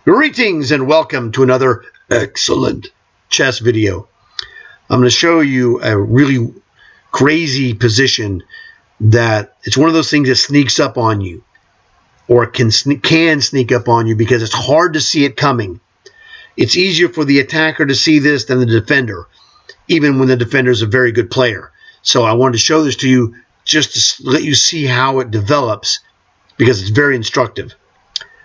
Greetings and welcome to another excellent chess video. I'm going to show you a really crazy position that it's one of those things that sneaks up on you, or can sneak up on you because it's hard to see it coming. It's easier for the attacker to see this than the defender, even when the defender is a very good player. So I wanted to show this to you just to let you see how it develops, because it's very instructive.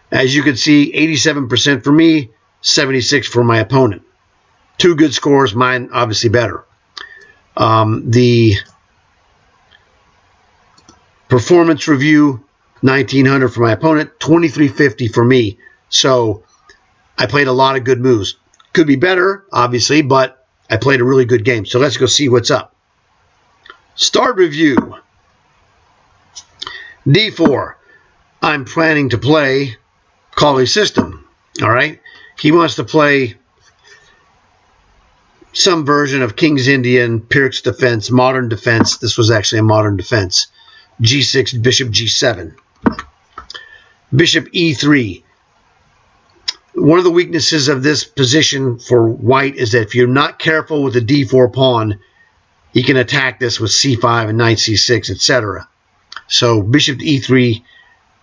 As you can see, 87% for me, 76% for my opponent. Two good scores, mine obviously better. The performance review, 1900 for my opponent, 2350 for me. So I played a lot of good moves. Could be better, obviously, but I played a really good game. So let's go see what's up. Start review. D4. I'm planning to play Colley's system. All right, he wants to play some version of King's Indian, Pirc's defense, modern defense. This was actually a modern defense. G6, bishop G7, bishop E3. One of the weaknesses of this position for white is that if you're not careful with the D4 pawn, he can attack this with C5 and knight C6, etc. So bishop E3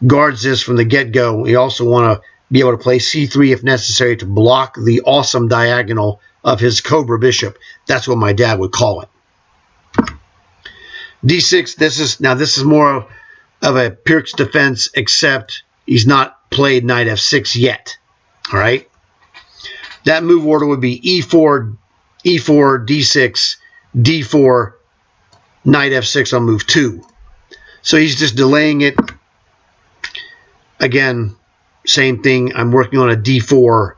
guards this from the get-go. You also want to be able to play C3 if necessary to block the awesome diagonal of his Cobra bishop. That's what my dad would call it. D6, this is more of a Pirc's defense, except he's not played knight F6 yet. All right? That move order would be E4, E4, D6, D4, knight F6 on move 2. So he's just delaying it. Again, same thing. I'm working on a D4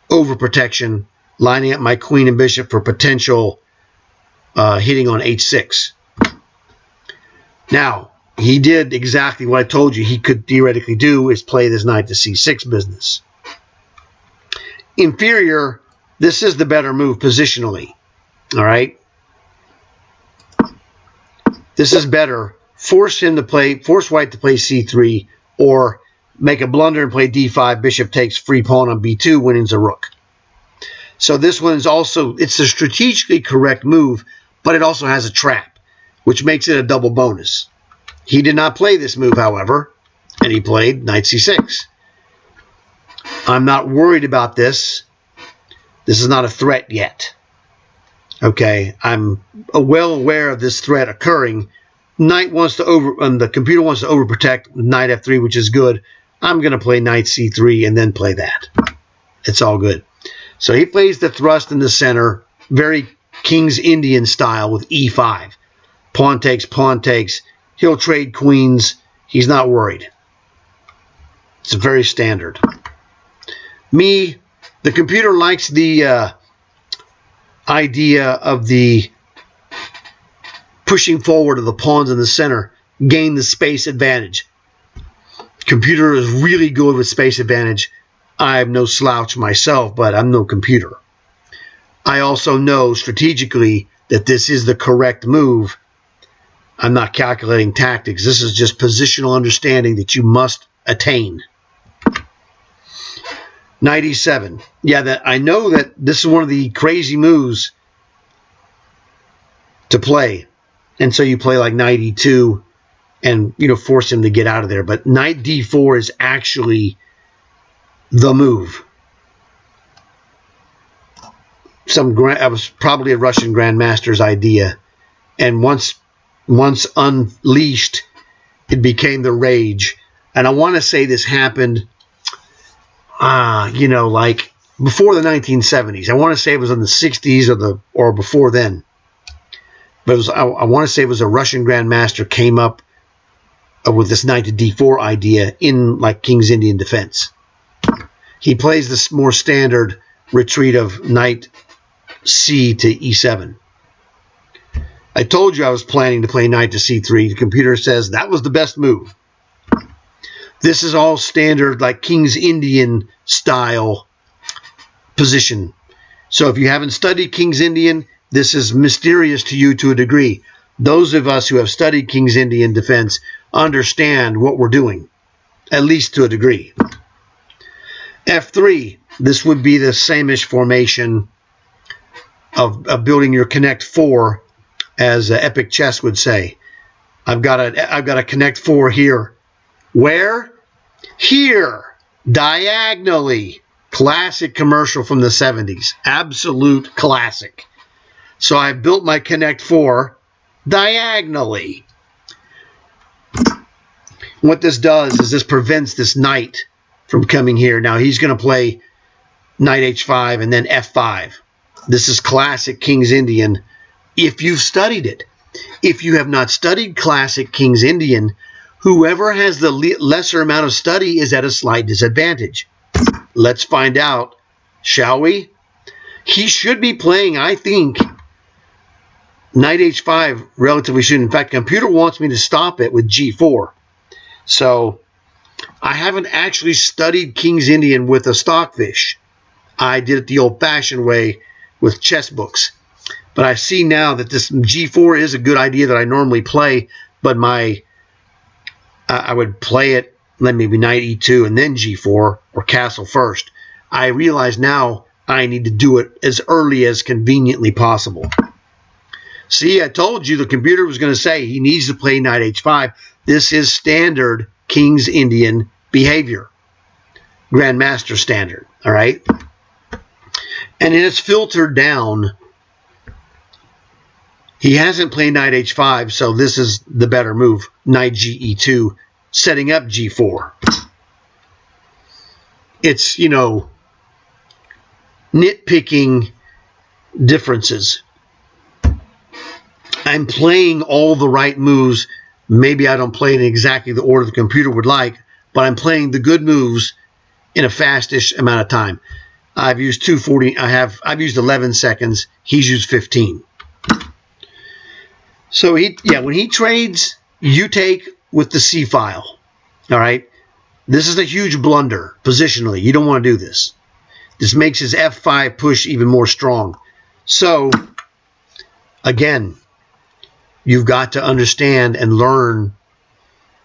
overprotection, lining up my queen and bishop for potential hitting on H6. Now, he did exactly what I told you he could theoretically do, is play this knight to C6 business. Inferior, this is the better move positionally. All right? This is better. Force white to play C3, or make a blunder and play D5, bishop takes, free pawn on B2, winning's a rook. So this one is also, it's a strategically correct move, but it also has a trap, which makes it a double bonus. He did not play this move, however, and he played knight C6. I'm not worried about this. This is not a threat yet. Okay, I'm well aware of this threat occurring. Knight wants to the computer wants to overprotect knight F3, which is good. I'm going to play knight C3 and then play that. It's all good. So he plays the thrust in the center, very King's Indian style with E5. Pawn takes, pawn takes. He'll trade queens. He's not worried. It's very standard. Me, the computer likes the idea of the pushing forward of the pawns in the center, gain the space advantage. Computer is really good with space advantage. I'm no slouch myself, but I'm no computer. I also know strategically that this is the correct move. I'm not calculating tactics. This is just positional understanding that you must attain. Knight E7. Yeah, I know that this is one of the crazy moves to play. And so you play like knight E2 and, force him to get out of there. But knight D4 is actually the move. It was probably a Russian grandmaster's idea. And once unleashed, it became the rage. And I want to say this happened, like before the 1970s. I want to say it was in the 60s or before then. But I want to say it was a Russian grandmaster came up with this knight to D4 idea in like King's Indian defense. He plays this more standard retreat of knight C to E7. I told you I was planning to play knight to C3. The computer says that was the best move. This is all standard like King's Indian style position. So if you haven't studied King's Indian, this is mysterious to you to a degree. Those of us who have studied King's Indian defense understand what we're doing, at least to a degree. F3, this would be the same-ish formation of building your connect 4, as Epic Chess would say. I've got a connect 4 here. Where? Here, diagonally. Classic commercial from the 70s. Absolute classic. So I built my connect 4 diagonally. What this does is this prevents this knight from coming here. Now he's going to play knight h5 and then f5. This is classic King's Indian if you've studied it. If you have not studied classic King's Indian, whoever has the lesser amount of study is at a slight disadvantage. Let's find out, shall we? He should be playing, I think, knight h5 relatively soon. In fact, the computer wants me to stop it with g4. So I haven't actually studied King's Indian with a stockfish. I did it the old-fashioned way with chess books. But I see now that this g4 is a good idea that I normally play, but I would play it, let maybe knight e2 and then g4 or castle first. I realize now I need to do it as early as conveniently possible. See, I told you the computer was going to say he needs to play knight h5. This is standard King's Indian behavior. Grandmaster standard, all right? And it's filtered down. He hasn't played knight h5, so this is the better move. Knight ge2, setting up g4. It's, you know, nitpicking differences. I'm playing all the right moves. Maybe I don't play in exactly the order the computer would like, but I'm playing the good moves in a fastish amount of time. I've used 240. I've used 11 seconds. He's used 15. So when he trades, you take with the C file. All right. This is a huge blunder positionally. You don't want to do this. This makes his F5 push even more strong. So again, you've got to understand and learn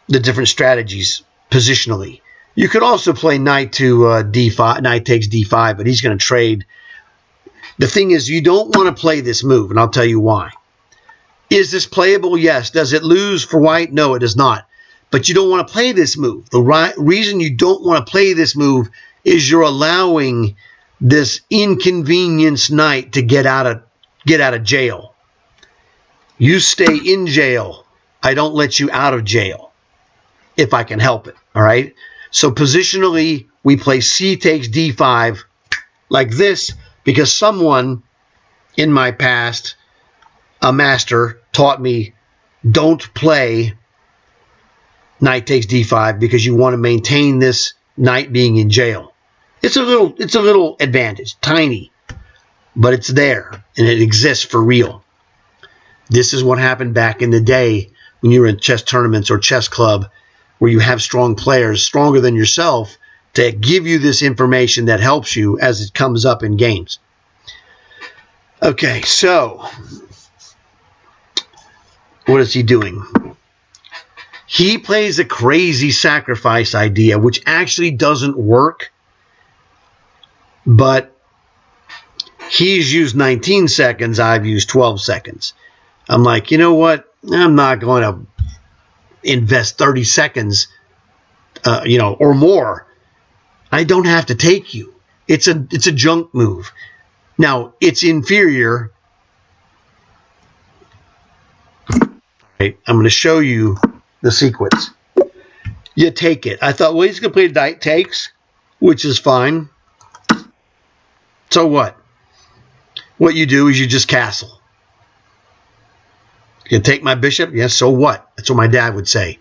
the different strategies positionally. You could also play knight to d5, knight takes d5, but he's going to trade. The thing is, you don't want to play this move, and I'll tell you why. Is this playable? Yes. Does it lose for white? No, it does not. But you don't want to play this move. The reason you don't want to play this move is you're allowing this inconvenienced knight to get out of jail. You stay in jail. I don't let you out of jail if I can help it. All right. So positionally, we play c takes d5 like this because someone in my past, a master, taught me don't play knight takes d5 because you want to maintain this knight being in jail. It's a little advantage, tiny, but it's there and it exists for real. This is what happened back in the day when you were in chess tournaments or chess club where you have strong players, stronger than yourself, to give you this information that helps you as it comes up in games. Okay, so what is he doing? He plays a crazy sacrifice idea, which actually doesn't work, but he's used 19 seconds, I've used 12 seconds. I'm like, you know what? I'm not going to invest 30 seconds, or more. I don't have to take you. It's a junk move. Now, it's inferior. Right, I'm going to show you the sequence. You take it. I thought, well, he's going to play knight takes, which is fine. So what? What you do is you just castle. You take my bishop? Yes, so what? That's what my dad would say.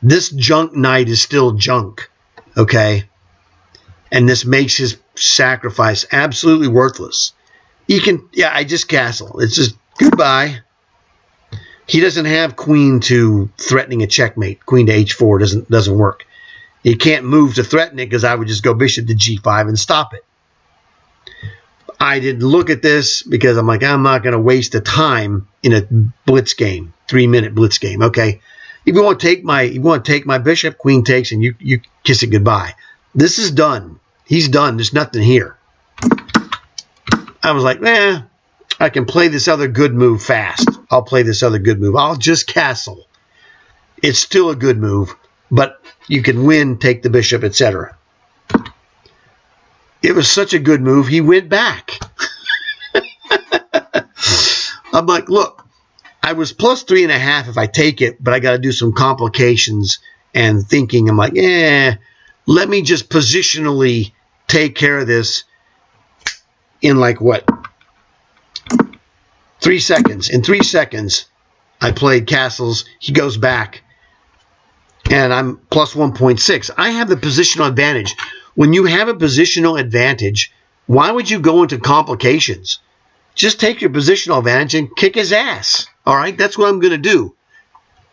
This junk knight is still junk, okay? And this makes his sacrifice absolutely worthless. I just castle. It's just goodbye. He doesn't have queen to threatening a checkmate. Queen to h4 doesn't work. He can't move to threaten it because I would just go bishop to g5 and stop it. I didn't look at this because I'm like, I'm not going to waste the time in a blitz game, 3-minute blitz game. Okay, if you want to take my bishop, queen takes, and you kiss it goodbye. This is done. He's done. There's nothing here. I was like, I can play this other good move fast. I'll play this other good move. I'll just castle. It's still a good move, but you can win, take the bishop, etc. It was such a good move, he went back. I'm like, look, I was plus 3.5 if I take it, but I got to do some complications and thinking. I'm like, let me just positionally take care of this in like what? 3 seconds. In 3 seconds, I played castles. He goes back, and I'm plus 1.6. I have the positional advantage. When you have a positional advantage, why would you go into complications? Just take your positional advantage and kick his ass. All right? That's what I'm going to do.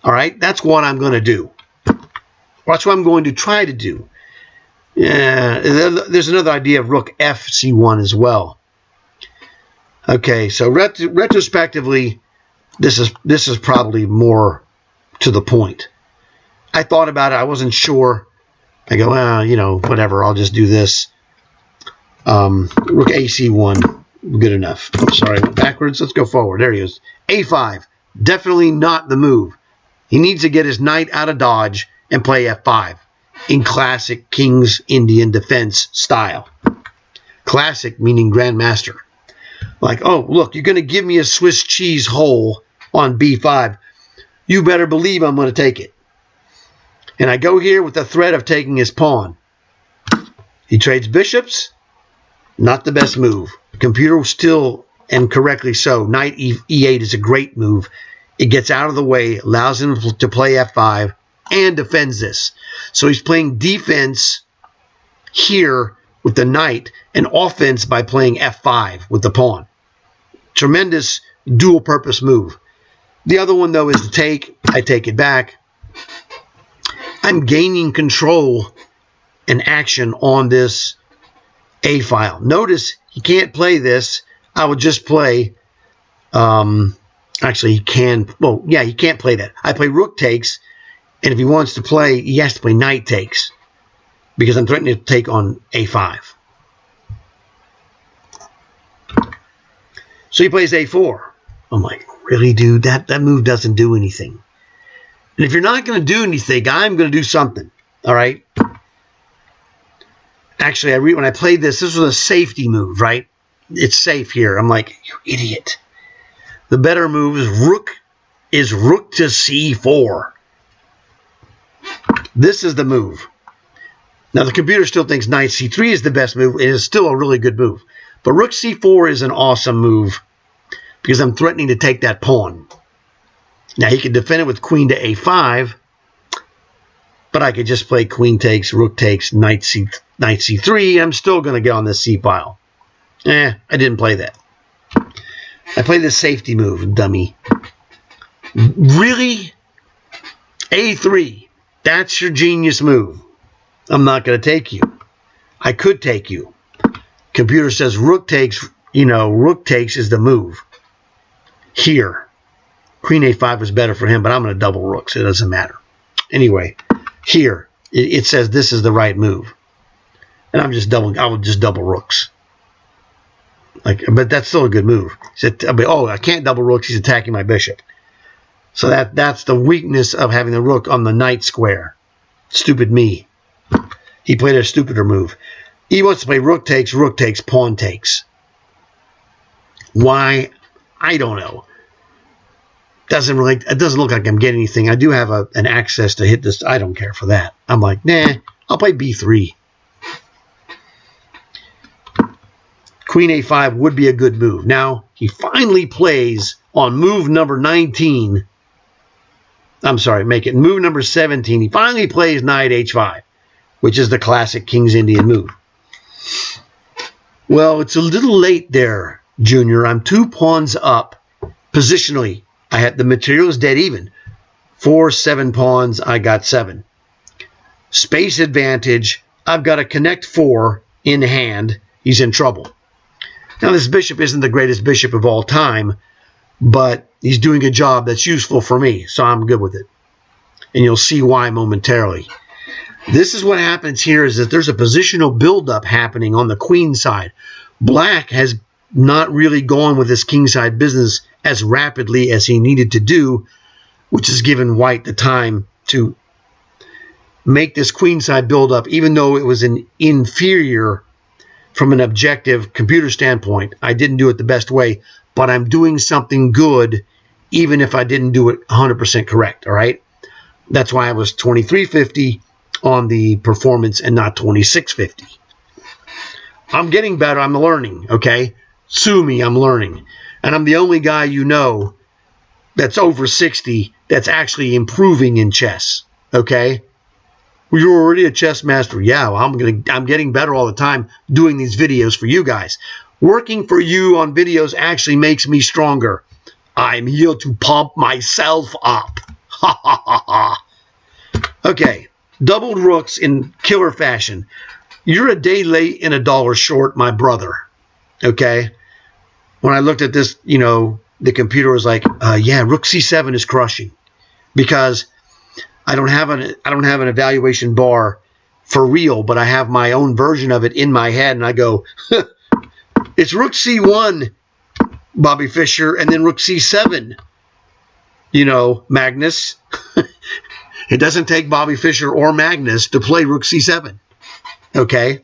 All right? That's what I'm going to do. That's what I'm going to try to do. Yeah, there's another idea of rook f c1 as well. Okay, so retrospectively, this is probably more to the point. I thought about it. I wasn't sure. I go, well, whatever. I'll just do this. Rook ac1. Good enough. Oh, sorry, I went backwards. Let's go forward. There he is. a5. Definitely not the move. He needs to get his knight out of dodge and play f5 in classic King's Indian defense style. Classic meaning grandmaster. Like, oh, look, you're going to give me a Swiss cheese hole on b5. You better believe I'm going to take it. And I go here with the threat of taking his pawn. He trades bishops. Not the best move. Computer still, and correctly so, knight e8 is a great move. It gets out of the way, allows him to play f5, and defends this. So he's playing defense here with the knight, and offense by playing f5 with the pawn. Tremendous dual-purpose move. The other one, though, is to take. I take it back. I'm gaining control and action on this A file. Notice he can't play this. I would just play, actually he can, well, yeah, he can't play that. I play rook takes, and if he wants to play, he has to play knight takes, because I'm threatening to take on A5. So he plays A4. I'm like, really, dude? That move doesn't do anything. And if you're not going to do anything, I'm going to do something. All right? Actually, when I played this was a safety move, right? It's safe here. I'm like, you idiot. The better move is rook to c4. This is the move. Now, the computer still thinks knight c3 is the best move. It is still a really good move. But rook c4 is an awesome move because I'm threatening to take that pawn. Now, he can defend it with queen to a5, but I could just play queen takes, rook takes, knight c3. I'm still going to get on this c file. I didn't play that. I played this safety move, dummy. Really? a3. That's your genius move. I'm not going to take you. I could take you. Computer says rook takes, rook takes is the move. Here. Queen a5 was better for him, but I'm going to double rooks. It doesn't matter. Anyway, here, it says this is the right move. And I would just double rooks. But that's still a good move. He said, oh, I can't double rooks. He's attacking my bishop. So that's the weakness of having the rook on the knight square. Stupid me. He played a stupider move. He wants to play rook takes, pawn takes. Why? I don't know. It doesn't look like I'm getting anything. I do have an access to hit this. I don't care for that. I'm like, nah, I'll play b3. Queen a5 would be a good move. Now, he finally plays on move number 19. I'm sorry, make it move number 17. He finally plays knight h5, which is the classic King's Indian move. Well, it's a little late there, Junior. I'm 2 pawns up positionally. I had the material is dead even. 4, 7 pawns. I got 7. Space advantage. I've got to connect 4 in hand. He's in trouble. Now, this bishop isn't the greatest bishop of all time, but he's doing a job that's useful for me, so I'm good with it. And you'll see why momentarily. This is what happens here, is that there's a positional buildup happening on the queen side. Black has not really gone with this king side business as rapidly as he needed to do, which has given white the time to make this queen side buildup, even though it was an inferior from an objective computer standpoint. I didn't do it the best way, but I'm doing something good even if I didn't do it 100% correct, all right? That's why I was 2350 on the performance and not 2650. I'm getting better. I'm learning, okay? Sue me, I'm learning. And I'm the only guy you know that's over 60 that's actually improving in chess, okay? Well, you're already a chess master. Yeah, well, I'm getting better all the time doing these videos for you guys. Working for you on videos actually makes me stronger. I'm here to pump myself up. Ha ha ha ha. Okay, doubled rooks in killer fashion. You're a day late and $1 short, my brother. Okay? When I looked at this, you know, the computer was like, yeah, rook c7 is crushing, because I don't have an evaluation bar for real, but I have my own version of it in my head, and I go, it's rook c1, Bobby Fischer, and then rook c7. You know, Magnus. It doesn't take Bobby Fischer or Magnus to play rook c7. Okay?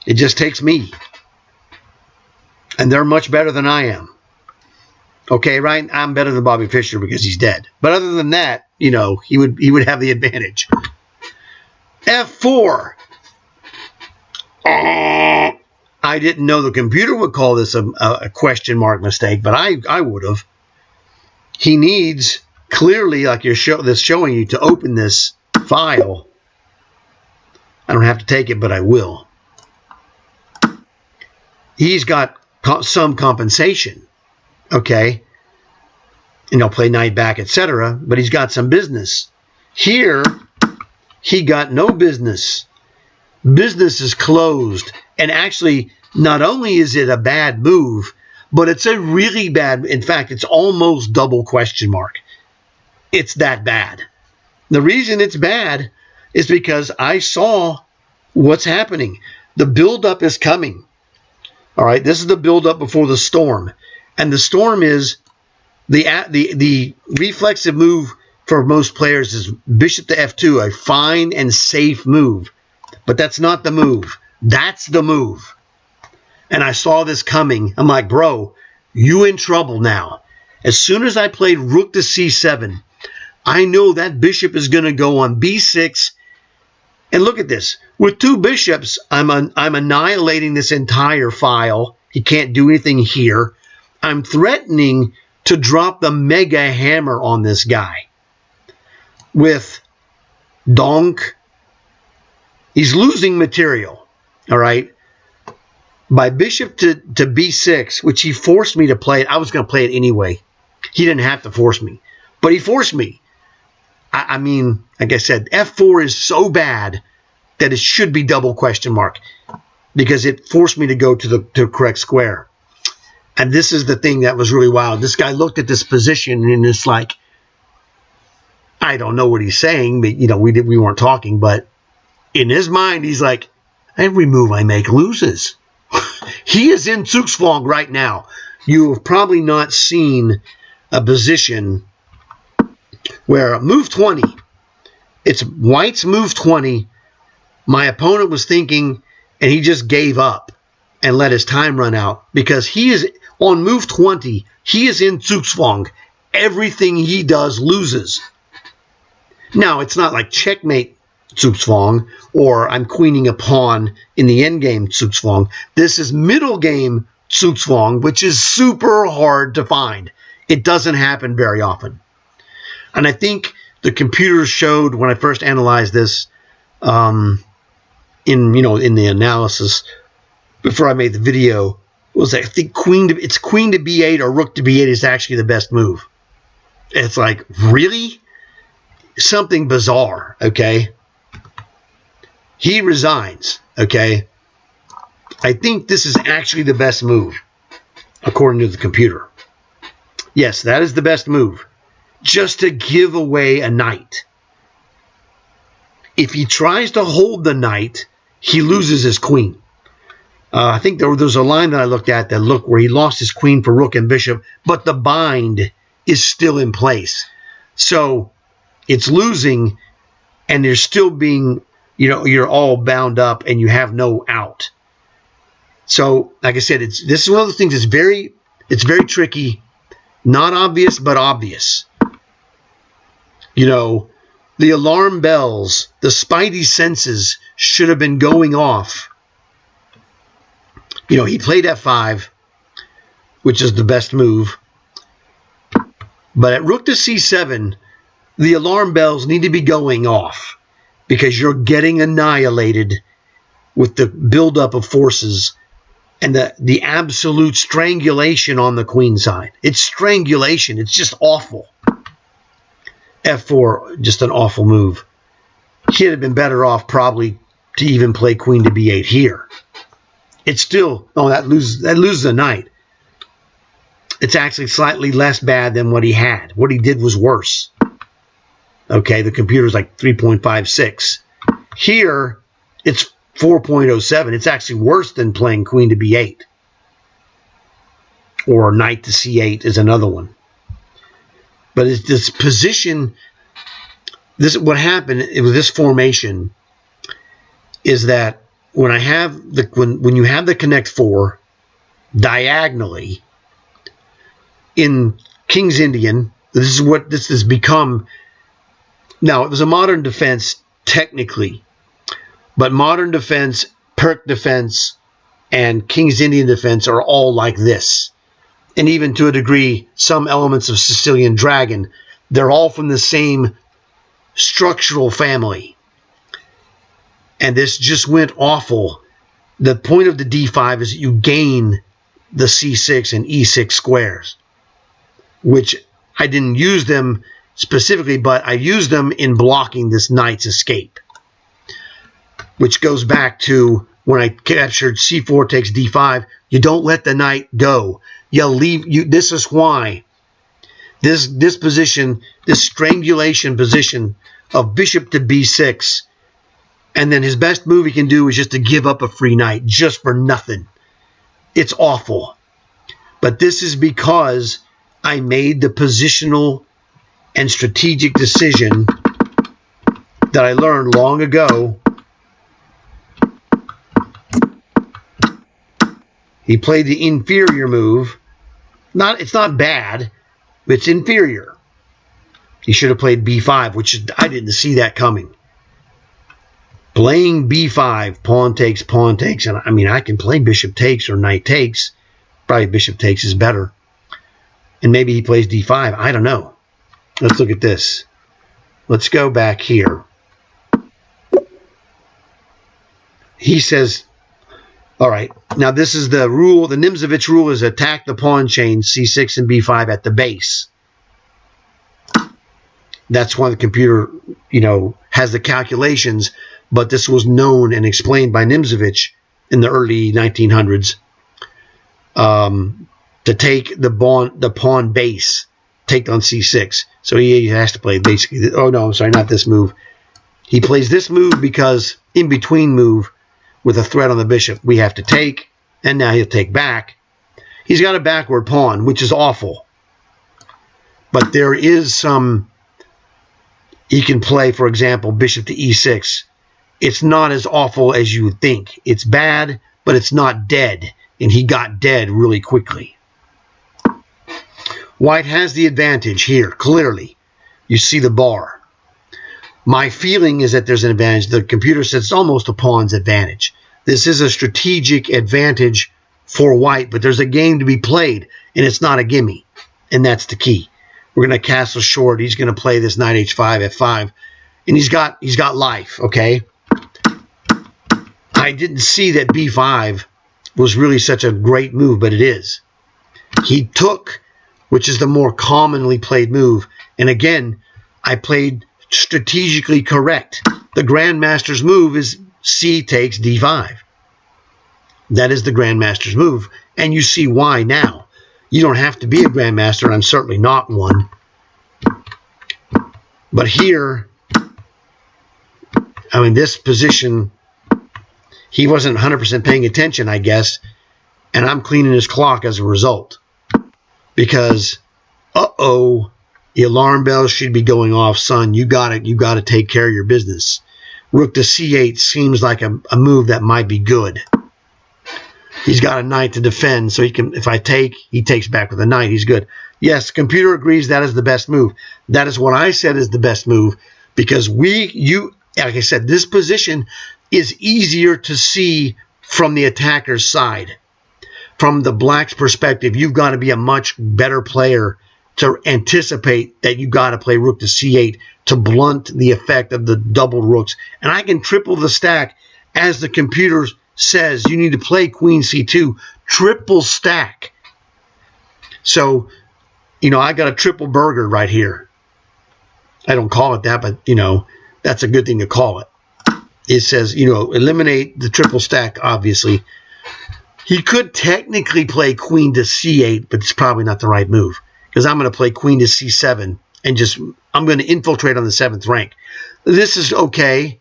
It just takes me. And they're much better than I am. Okay, right? I'm better than Bobby Fischer because he's dead. But other than that, you know, he would have the advantage. F4. I didn't know the computer would call this a question mark mistake, but I would have. He needs, clearly, like this showing you, to open this file. I don't have to take it, but I will. He's got some compensation, okay? And he'll play knight back, etc., but he's got some business. Here, he got no business. Business is closed. And actually, not only is it a bad move, but it's a really bad, in fact, it's almost double question mark. It's that bad. The reason it's bad is because I saw what's happening. The buildup is coming. All right, this is the buildup before the storm. And the storm is the reflexive move for most players is bishop to f2, a fine and safe move. But that's not the move. That's the move. And I saw this coming. I'm like, bro, you in trouble now. As soon as I played rook to c7, I know that bishop is going to go on b6. And look at this. With two bishops, I'm annihilating this entire file. He can't do anything here. I'm threatening to drop the mega hammer on this guy. With donk, he's losing material. All right. By bishop to b6, which he forced me to play it. I was going to play it anyway. He didn't have to force me, but he forced me. I mean, like I said, f4 is so bad that it should be double question mark, because it forced me to go to the correct square. And this is the thing that was really wild. This guy looked at this position and it's like, I don't know what he's saying, but you know, we weren't talking, but in his mind, he's like, every move I make loses. He is in ZugZwang right now. You have probably not seen a position where move 20, it's white's move 20. My opponent was thinking, and he just gave up and let his time run out, because he is on move 20. He is in ZugZwang. Everything he does loses. Now, it's not like checkmate ZugZwang or I'm queening a pawn in the endgame ZugZwang. This is middle game ZugZwang, which is super hard to find. It doesn't happen very often. And I think the computer showed, when I first analyzed this, in the analysis before I made the video, was I think queen to b8 or rook to b8 is actually the best move. It's like, really? Something bizarre, okay? He resigns, okay? I think this is actually the best move, according to the computer. Yes, that is the best move. Just to give away a knight. If he tries to hold the knight, he loses his queen. I think there's a line that I looked at where he lost his queen for rook and bishop, but the bind is still in place. So it's losing, and you're still being, you're all bound up and you have no out. So, like I said, this is one of the things that's very tricky, not obvious, but obvious. The alarm bells, the spidey senses should have been going off. He played f5, which is the best move. But at rook to c7, the alarm bells need to be going off because you're getting annihilated with the buildup of forces and the absolute strangulation on the queen side. It's strangulation. It's just awful. f4, just an awful move. He'd have been better off probably to even play queen to b8 here. It's still, that loses a knight. It's actually slightly less bad than what he had. What he did was worse. Okay, the computer's like 3.56. Here, it's 4.07. It's actually worse than playing queen to b8. Or knight to c8 is another one. But it's this position, what happened with this formation is that when you have the connect 4 diagonally in King's Indian, this is what this has become. Now, it was a modern defense technically, but modern defense, Pirc defense, and King's Indian defense are all like this. And even to a degree, some elements of Sicilian Dragon, they're all from the same structural family. And this just went awful. The point of the d5 is that you gain the c6 and e6 squares, which I didn't use them specifically, but I used them in blocking this knight's escape, which goes back to when I captured c4 takes d5. You don't let the knight go. You leave. This is why this position, this strangulation position of bishop to b6, and then his best move he can do is just to give up a free knight just for nothing. It's awful. But this is because I made the positional and strategic decision that I learned long ago. He played the inferior move. It's not bad, but it's inferior. He should have played b5, which I didn't see that coming. Playing b5, pawn takes, and I can play bishop takes or knight takes. Probably bishop takes is better. And maybe he plays d5. I don't know. Let's look at this. Let's go back here. He says, all right, now this is the rule. The Nimzovich rule is attack the pawn chain, c6 and b5 at the base. That's why the computer, has the calculations, but this was known and explained by Nimzovich in the early 1900s to take the pawn base, take on c6. So he has to play basically, oh no, I'm sorry, not this move. He plays this move because in between move with a threat on the bishop, we have to take, and now he'll take back. He's got a backward pawn, which is awful. But there is some, he can play, for example, bishop to e6. It's not as awful as you would think. It's bad, but it's not dead. And he got dead really quickly. White has the advantage here, clearly. You see the bar. My feeling is that there's an advantage. The computer says it's almost a pawn's advantage. This is a strategic advantage for white, but there's a game to be played, and it's not a gimme. And that's the key. We're going to castle short. He's going to play this knight h5, f5, and he's got life, okay? I didn't see that b5 was really such a great move, but it is. He took, which is the more commonly played move, and again, I played strategically correct. The grandmaster's move is c takes d5. That is the grandmaster's move, and you see why now. You don't have to be a grandmaster. I'm certainly not one. But here, I mean, this position, he wasn't 100% paying attention, I guess, and I'm cleaning his clock as a result. Because, the alarm bell should be going off, son. You got to take care of your business. Rook to c8 seems like a move that might be good. He's got a knight to defend, so he can. If I take, he takes back with a knight. He's good. Yes, the computer agrees that is the best move. That is what I said is the best move because like I said, this position is easier to see from the attacker's side. From the black's perspective, you've got to be a much better player to anticipate that you got to play rook to c8 to blunt the effect of the doubled rooks. And I can triple the stack as the computer says you need to play queen c2, triple stack. So, I got a triple burger right here. I don't call it that, but, that's a good thing to call it. It says, eliminate the triple stack, obviously. He could technically play queen to c8, but it's probably not the right move because I'm going to play queen to c7 and I'm going to infiltrate on the 7th rank. This is okay,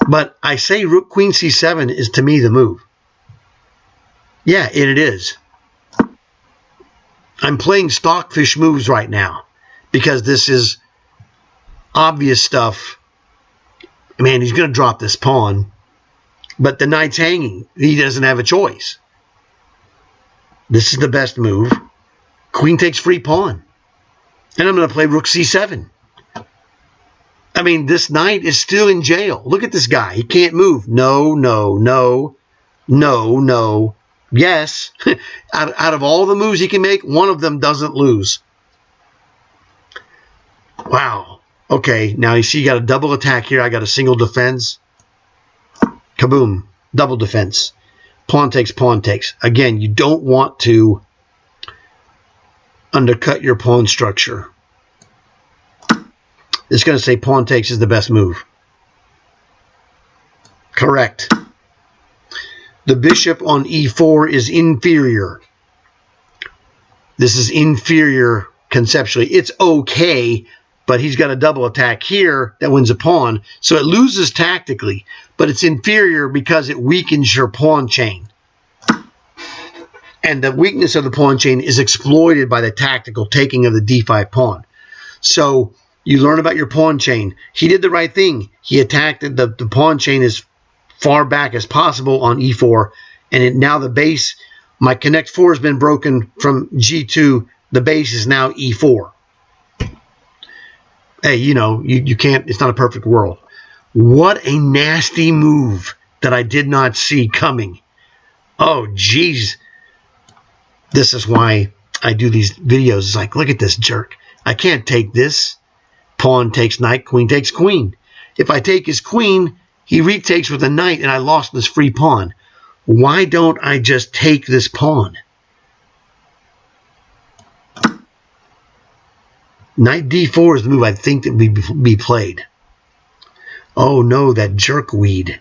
but I say rook queen c7 is to me the move. Yeah, it is. I'm playing stockfish moves right now because this is obvious stuff. Man, he's going to drop this pawn, but the knight's hanging. He doesn't have a choice. This is the best move. Queen takes free pawn. And I'm going to play rook c7. I mean, this knight is still in jail. Look at this guy. He can't move. No, no, no, no, no. Yes. out of all the moves he can make, one of them doesn't lose. Wow. Okay, now you see you got a double attack here. I got a single defense. Kaboom. Double defense. Pawn takes, pawn takes. Again, you don't want to undercut your pawn structure. It's going to say pawn takes is the best move. Correct. The bishop on e4 is inferior. This is inferior conceptually. It's okay, but he's got a double attack here that wins a pawn, so it loses tactically, but it's inferior because it weakens your pawn chain. And the weakness of the pawn chain is exploited by the tactical taking of the d5 pawn. So you learn about your pawn chain. He did the right thing. He attacked the pawn chain as far back as possible on e4, and now the base, my connect 4 has been broken from g2. The base is now e4. Hey, you can't, it's not a perfect world. What a nasty move that I did not see coming. Oh, geez. This is why I do these videos. It's like, look at this jerk. I can't take this. Pawn takes knight, queen takes queen. If I take his queen, he retakes with a knight, and I lost this free pawn. Why don't I just take this pawn? Knight d4 is the move I think that would be played. Oh no, that jerkweed.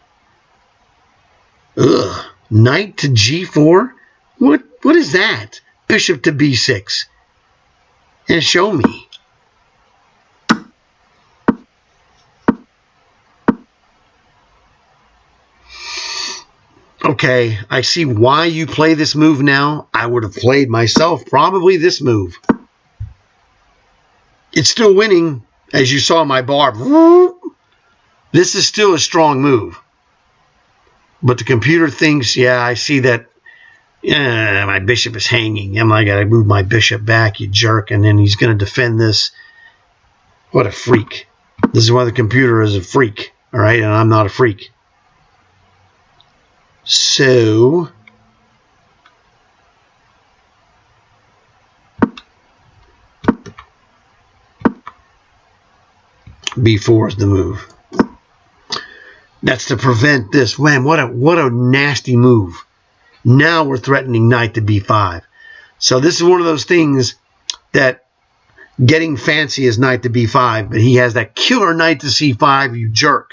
Ugh. Knight to g4? What is that? Bishop to b6. And show me. Okay, I see why you play this move now. I would have played myself probably this move. It's still winning, as you saw my bar. This is still a strong move. But the computer thinks, yeah, I see that my bishop is hanging. I got to move my bishop back, you jerk. And then he's going to defend this. What a freak. This is why the computer is a freak, all right? And I'm not a freak. So b4 is the move. That's to prevent this. Man, what a nasty move. Now we're threatening knight to b5. So this is one of those things that getting fancy is knight to b5, but he has that killer knight to c5, you jerk.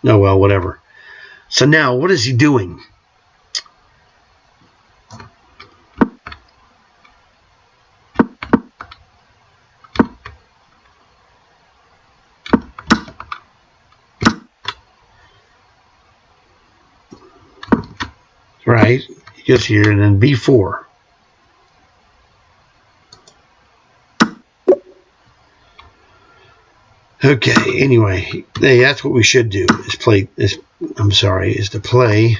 Oh, well, whatever. So now, what is he doing? right? He goes here, and then b4. Okay, anyway, hey, that's what we should do, is play this. I'm sorry, is to play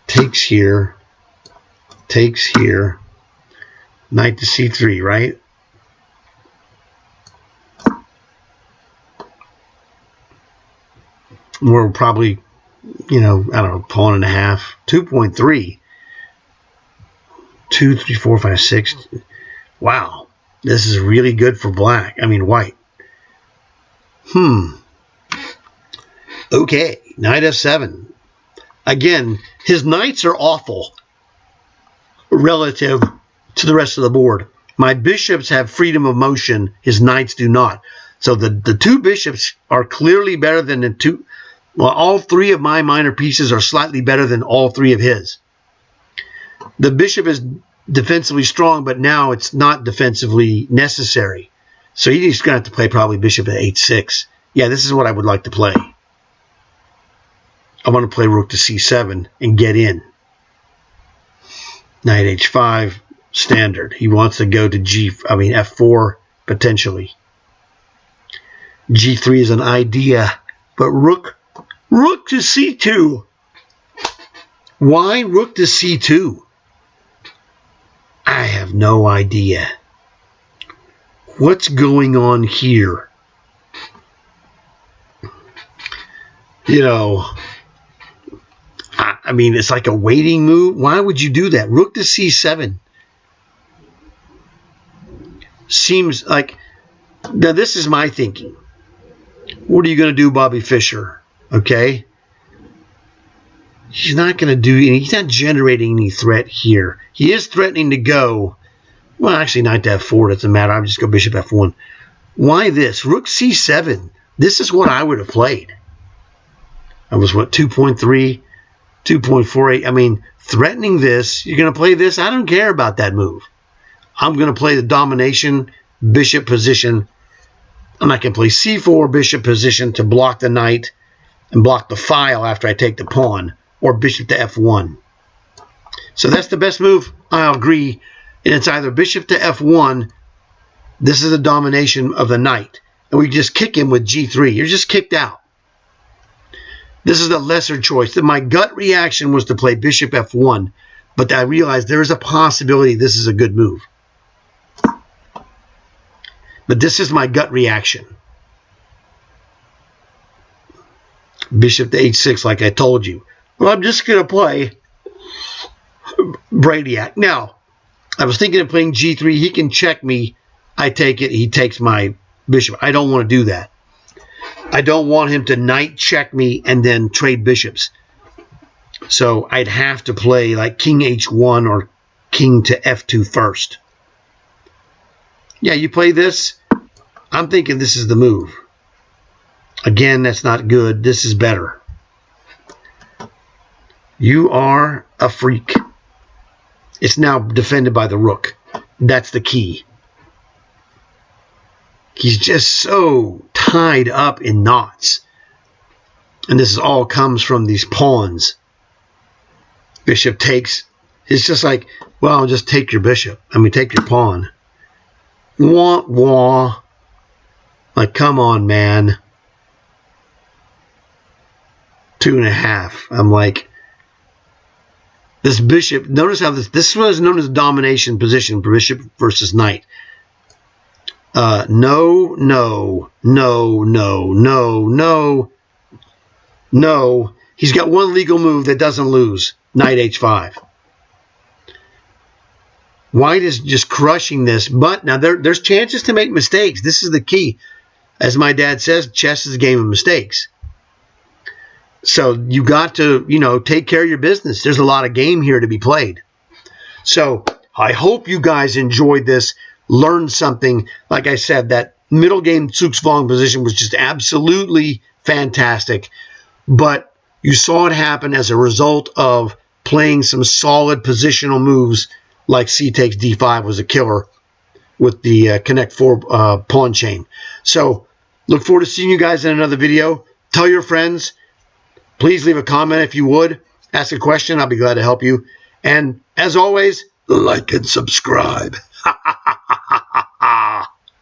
takes here, knight to c3, right? We're probably, you know, I don't know, pawn and a half, 2.3, 2, 3, 4, 5, 6. Wow, this is really good for black. I mean, white. Okay, knight f7. Again, his knights are awful relative to the rest of the board. My bishops have freedom of motion. His knights do not. So the two bishops are clearly better than the two. Well, all three of my minor pieces are slightly better than all three of his. The bishop is defensively strong, but now it's not defensively necessary. So he's going to have to play probably bishop at h6. Yeah, this is what I would like to play. I want to play rook to c7 and get in. Knight h5, standard. He wants to go to f4 potentially. g3 is an idea, but rook to c2. Why rook to c2? I have no idea. What's going on here? You know, I mean, it's like a waiting move. Why would you do that? Rook to c7 seems like, now this is my thinking. What are you going to do, Bobby Fischer? Okay. He's not going to do any, he's not generating any threat here. He is threatening to go, well, actually, knight to f4 doesn't matter. I'll just go bishop f1. Why this? Rook c7. This is what I would have played. I was, what, 2.3, 2.48. I mean, threatening this, you're going to play this. I don't care about that move. I'm going to play the domination bishop position. I'm not going to play c4 bishop position to block the knight and block the file after I take the pawn, or bishop to f1. So that's the best move. I'll agree. And it's either bishop to f1. This is the domination of the knight. And we just kick him with g3. You're just kicked out. This is the lesser choice. My gut reaction was to play bishop f1. But I realized there is a possibility this is a good move. But this is my gut reaction. Bishop to h6, like I told you. Well, I'm just going to play Brainiac. Now, I was thinking of playing g3. He can check me. I take it. He takes my bishop. I don't want to do that. I don't want him to knight check me and then trade bishops. So I'd have to play like king h1 or king to f2 first. Yeah, you play this. I'm thinking this is the move. Again, that's not good. This is better. You are a freak. It's now defended by the rook. That's the key. He's just so tied up in knots. And this all comes from these pawns. Bishop takes. It's just like, well, just take your bishop. I mean, take your pawn. Wah, wah. Like, come on, man. 2.5. I'm like, this bishop, notice how this was known as a domination position, bishop versus knight. No, no, no, no, no, no, no. He's got one legal move that doesn't lose. Knight h5. White is just crushing this, but now there's chances to make mistakes. This is the key. As my dad says, chess is a game of mistakes. So you got to, take care of your business. There's a lot of game here to be played. So I hope you guys enjoyed this, learned something. Like I said, that middle game ZugZwang position was just absolutely fantastic. But you saw it happen as a result of playing some solid positional moves like c takes d5 was a killer with the connect 4 pawn chain. So look forward to seeing you guys in another video. Tell your friends. Please leave a comment if you would. Ask a question. I'll be glad to help you. And as always, like and subscribe.